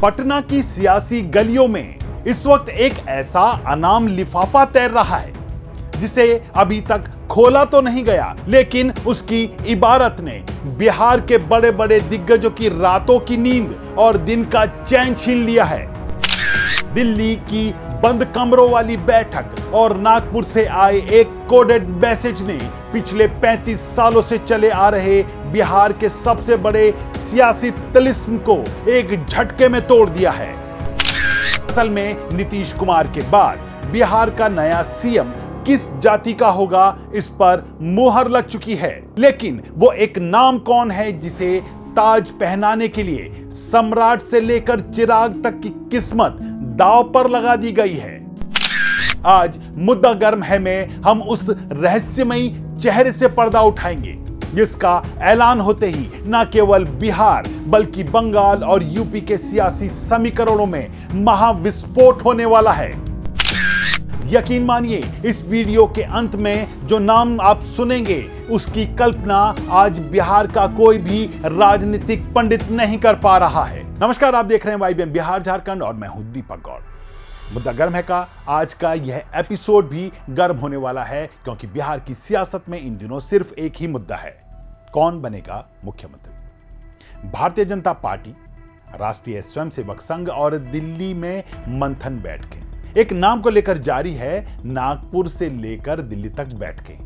पटना की सियासी गलियों में इस वक्त एक ऐसा अनाम लिफाफा तैर रहा है जिसे अभी तक खोला तो नहीं गया, लेकिन उसकी इबारत ने बिहार के बड़े बड़े दिग्गजों की रातों की नींद और दिन का चैन छीन लिया है। दिल्ली की बंद कमरों वाली बैठक और नागपुर से आए एक कोडेड मैसेज ने पिछले 35 सालों से चले आ रहे बिहार के सबसे बड़े सियासी तिलिस्म को एक झटके में तोड़ दिया है। असल में नीतीश कुमार के बाद बिहार का नया सीएम किस जाति का होगा, इस पर मुहर लग चुकी है। लेकिन वो एक नाम कौन है जिसे ताज पहनाने के लिए सम्राट से लेकर चिराग तक की किस्मत दांव पर लगा दी गई है। आज मुद्दा गर्म है में हम उस रहस्यमयी चेहरे से पर्दा उठाएंगे जिसका ऐलान होते ही न केवल बिहार बल्कि बंगाल और यूपी के सियासी समीकरणों में महाविस्फोट होने वाला है। यकीन मानिए, इस वीडियो के अंत में जो नाम आप सुनेंगे उसकी कल्पना आज बिहार का कोई भी राजनीतिक पंडित नहीं कर पा रहा है। नमस्कार, आप देख रहे हैं YBN बिहार झारखंड और मैं हूं दीपक गौड़। मुद्दा गर्म है का आज का यह एपिसोड भी गर्म होने वाला है क्योंकि बिहार की सियासत में इन दिनों सिर्फ एक ही मुद्दा है, कौन बनेगा मुख्यमंत्री। भारतीय जनता पार्टी, राष्ट्रीय स्वयंसेवक संघ और दिल्ली में मंथन बैठकें एक नाम को लेकर जारी है। नागपुर से लेकर दिल्ली तक बैठकें,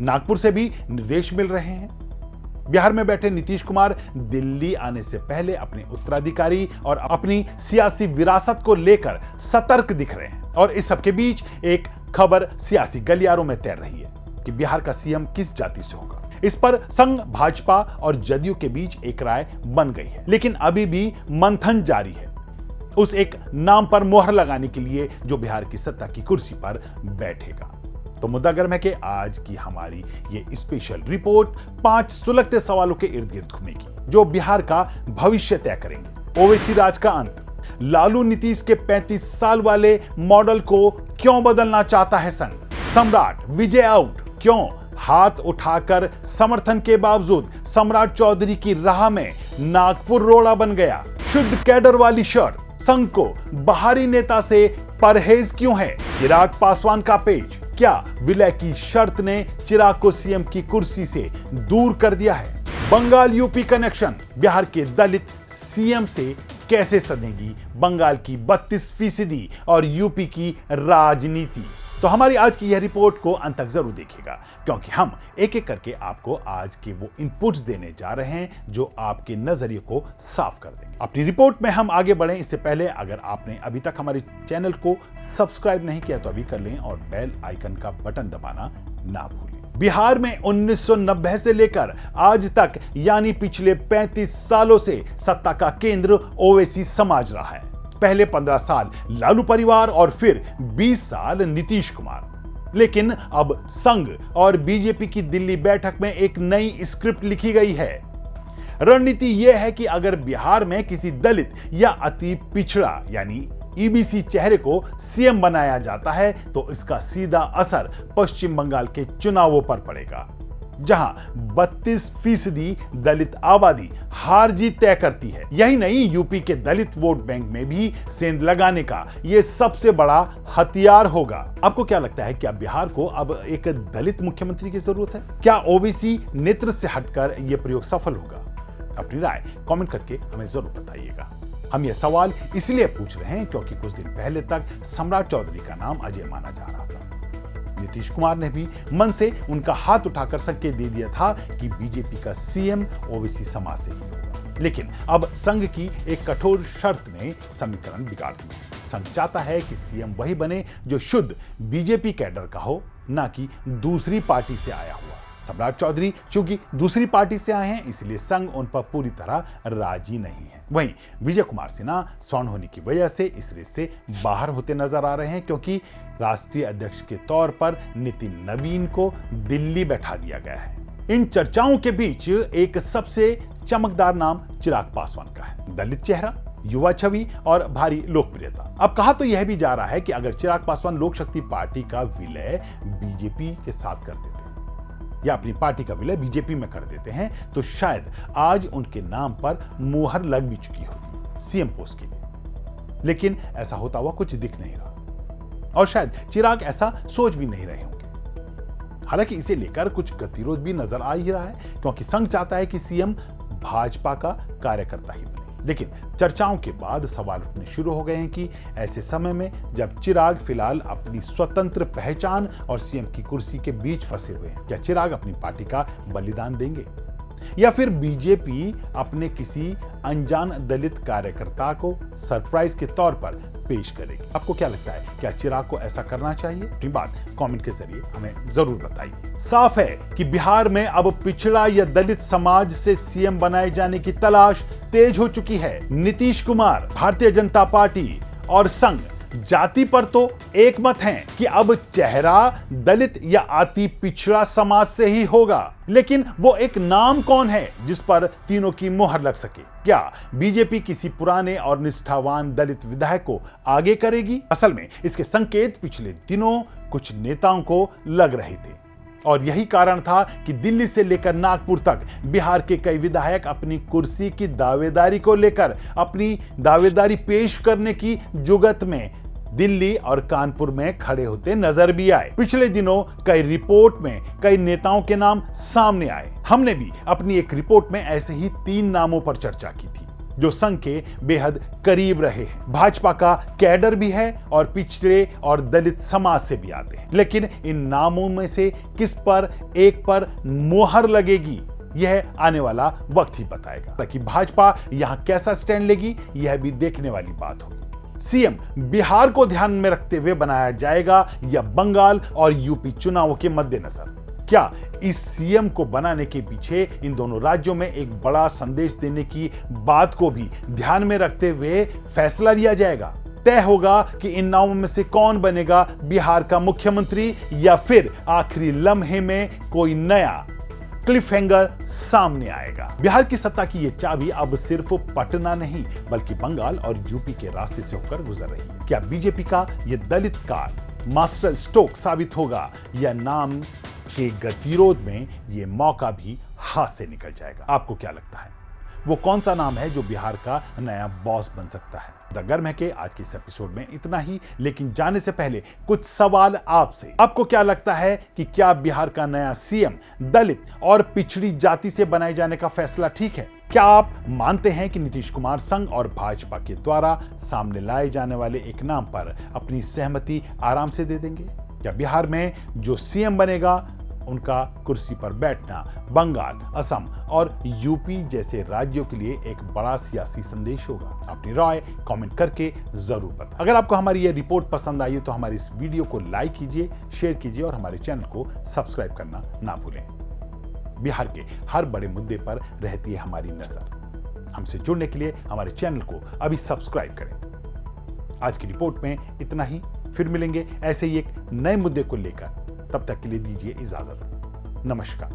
नागपुर से भी निर्देश मिल रहे हैं। बिहार में बैठे नीतीश कुमार दिल्ली आने से पहले अपने उत्तराधिकारी और अपनी सियासी विरासत को लेकर सतर्क दिख रहे हैं और इस सबके बीच एक खबर सियासी गलियारों में तैर रही है कि बिहार का सीएम किस जाति से होगा। इस पर संघ, भाजपा और जदयू के बीच एक राय बन गई है, लेकिन अभी भी मंथन जारी है उस एक नाम पर मोहर लगाने के लिए जो बिहार की सत्ता की कुर्सी पर बैठेगा। तो मुद्दा गर्म है कि आज की हमारी ये स्पेशल रिपोर्ट 5 सुलगते सवालों के इर्द गिर्द घूमेगी जो बिहार का भविष्य तय करेंगे। ओवैसी राज का अंत, लालू नीतीश के 35 साल वाले मॉडल को क्यों बदलना चाहता है संघ, सम्राट विजय आउट, क्यों हाथ उठाकर समर्थन के बावजूद सम्राट चौधरी की राह में नागपुर रोड़ा बन गया, शुद्ध कैडर वाली शर्त, संघ को बाहरी नेता से परहेज क्यों है, चिराग पासवान का पेज, क्या विलय की शर्त ने चिराग को सीएम की कुर्सी से दूर कर दिया है, बंगाल यूपी कनेक्शन, बिहार के दलित सीएम से कैसे सधेंगी बंगाल की 32% और यूपी की राजनीति। तो हमारी आज की यह रिपोर्ट को अंत तक जरूर देखिएगा क्योंकि हम एक एक करके आपको आज के वो इनपुट्स देने जा रहे हैं जो आपके नजरिए को साफ कर देंगे। अपनी रिपोर्ट में हम आगे बढ़ें इससे पहले अगर आपने अभी तक हमारे चैनल को सब्सक्राइब नहीं किया तो अभी कर लें और बेल आइकन का बटन दबाना ना भूलें। बिहार में 1990 से लेकर आज तक यानी पिछले 35 सालों से सत्ता का केंद्र ओवैसी समाज रहा है। पहले 15 साल लालू परिवार और फिर 20 साल नीतीश कुमार। लेकिन अब संघ और बीजेपी की दिल्ली बैठक में एक नई स्क्रिप्ट लिखी गई है। रणनीति यह है कि अगर बिहार में किसी दलित या अति पिछड़ा यानी ईबीसी चेहरे को सीएम बनाया जाता है तो इसका सीधा असर पश्चिम बंगाल के चुनावों पर पड़ेगा जहां 32% दलित आबादी हार जीत तय करती है। यही नहीं, यूपी के दलित वोट बैंक में भी सेंध लगाने का यह सबसे बड़ा हथियार होगा। आपको क्या लगता है, क्या बिहार को अब एक दलित मुख्यमंत्री की जरूरत है? क्या ओबीसी नेत्र से हटकर यह प्रयोग सफल होगा? अपनी राय कमेंट करके हमें जरूर बताइएगा। हम यह सवाल इसलिए पूछ रहे हैं क्योंकि कुछ दिन पहले तक सम्राट चौधरी का नाम अजय माना जा रहा था। नीतीश कुमार ने भी मन से उनका हाथ उठाकर संकेत दे दिया था कि बीजेपी का सीएम ओबीसी समाज से ही होगा। लेकिन अब संघ की एक कठोर शर्त ने समीकरण बिगाड़ दिया। संघ चाहता है कि सीएम वही बने जो शुद्ध बीजेपी कैडर का हो, ना कि दूसरी पार्टी से आया हुआ। सम्राट चौधरी चूंकि दूसरी पार्टी से आए हैं इसलिए संघ उन पर पूरी तरह राजी नहीं है। वहीं विजय कुमार सिन्हा स्वर्ण होने की वजह से इस रेस से बाहर होते नजर आ रहे हैं क्योंकि राष्ट्रीय अध्यक्ष के तौर पर नितिन नवीन को दिल्ली बैठा दिया गया है। इन चर्चाओं के बीच एक सबसे चमकदार नाम चिराग पासवान का है। दलित चेहरा, युवा छवि और भारी लोकप्रियता। अब कहा तो यह भी जा रहा है कि अगर चिराग पासवान लोक शक्ति पार्टी का विलय बीजेपी के साथ कर देते हैं या अपनी पार्टी का विलय बीजेपी में कर देते हैं तो शायद आज उनके नाम पर मुहर लग भी चुकी होती। सीएम पोस्ट के लिए। लेकिन ऐसा होता हुआ कुछ दिख नहीं रहा और शायद चिराग ऐसा सोच भी नहीं रहे होंगे। हालांकि इसे लेकर कुछ गतिरोध भी नजर आ ही रहा है, क्योंकि संघ चाहता है कि सीएम भाजपा का कार्यकर्ता ही बने। लेकिन चर्चाओं के बाद सवाल उठने शुरू हो गए हैं कि ऐसे समय में जब चिराग फिलहाल अपनी स्वतंत्र पहचान और सीएम की कुर्सी के बीच फंसे हुए हैं, क्या चिराग अपनी पार्टी का बलिदान देंगे या फिर बीजेपी अपने किसी अनजान दलित कार्यकर्ता को सरप्राइज के तौर पर पेश करेगी? आपको क्या लगता है, क्या चिराग को ऐसा करना चाहिए? अपनी बात कमेंट के जरिए हमें जरूर बताइए। साफ है कि बिहार में अब पिछड़ा या दलित समाज से सीएम बनाए जाने की तलाश तेज हो चुकी है। नीतीश कुमार, भारतीय जनता पार्टी और संघ जाति पर तो एक मत हैं कि अब चेहरा दलित या अति पिछड़ा समाज से ही होगा, लेकिन वो एक नाम कौन है जिस पर तीनों की मोहर लग सके? क्या बीजेपी किसी पुराने और निष्ठावान दलित विधायक को आगे करेगी? असल में इसके संकेत पिछले दिनों कुछ नेताओं को लग रहे थे और यही कारण था कि दिल्ली से लेकर नागपुर तक बिहार के कई विधायक अपनी कुर्सी की दावेदारी को लेकर अपनी दावेदारी पेश करने की जुगत में दिल्ली और कानपुर में खड़े होते नजर भी आए। पिछले दिनों कई रिपोर्ट में कई नेताओं के नाम सामने आए। हमने भी अपनी एक रिपोर्ट में ऐसे ही 3 नामों पर चर्चा की थी जो संघ के बेहद करीब रहे हैं। भाजपा का कैडर भी है और पिछड़े और दलित समाज से भी आते हैं। लेकिन इन नामों में से किस पर एक पर मोहर लगेगी, यह आने वाला वक्त ही बताएगा। ताकि भाजपा यहां कैसा स्टैंड लेगी, यह भी देखने वाली बात होगी। सीएम बिहार को ध्यान में रखते हुए बनाया जाएगा या बंगाल और यूपी चुनावों के मद्देनजर? क्या इस सीएम को बनाने के पीछे इन दोनों राज्यों में एक बड़ा संदेश देने की बात को भी ध्यान में रखते हुए फैसला लिया जाएगा? तय होगा कि इन नामों में से कौन बनेगा बिहार का मुख्यमंत्री या फिर आखिरी लम्हे में कोई नया क्लिफ हैंगर सामने आएगा? बिहार की सत्ता की यह चाबी अब सिर्फ पटना नहीं बल्कि बंगाल और यूपी के रास्ते से होकर गुजर रही है। क्या बीजेपी का यह दलित कार्ड मास्टर स्ट्रोक साबित होगा या नाम के गतिरोध में यह मौका भी हाथ से निकल जाएगा? आपको क्या लगता है, वो कौन सा नाम है जो बिहार का नया बॉस बन सकता है? द गर्म है के आज के इस एपिसोड में इतना ही, लेकिन जाने से पहले कुछ सवाल आपसे। आपको क्या लगता है कि क्या बिहार का नया सीएम दलित और पिछड़ी जाति से बनाए जाने का फैसला ठीक है? क्या आप मानते हैं कि नीतीश कुमार संघ और भाजपा के द्वारा सामने लाए जाने वाले एक नाम पर अपनी सहमति आराम से दे देंगे? क्या बिहार में जो सीएम बनेगा उनका कुर्सी पर बैठना बंगाल, असम और यूपी जैसे राज्यों के लिए एक बड़ा सियासी संदेश होगा? अपनी राय कमेंट करके जरूर बताएं। अगर आपको हमारी ये रिपोर्ट पसंद आई हो तो हमारी इस वीडियो को लाइक कीजिए, शेयर कीजिए और हमारे चैनल को सब्सक्राइब करना ना भूलें। बिहार के हर बड़े मुद्दे पर रहती है हमारी नजर। हमसे जुड़ने के लिए हमारे चैनल को अभी सब्सक्राइब करें। आज की रिपोर्ट में इतना ही, फिर मिलेंगे ऐसे ही एक नए मुद्दे को लेकर। तब तक के लिए दीजिए इजाजत। नमस्कार।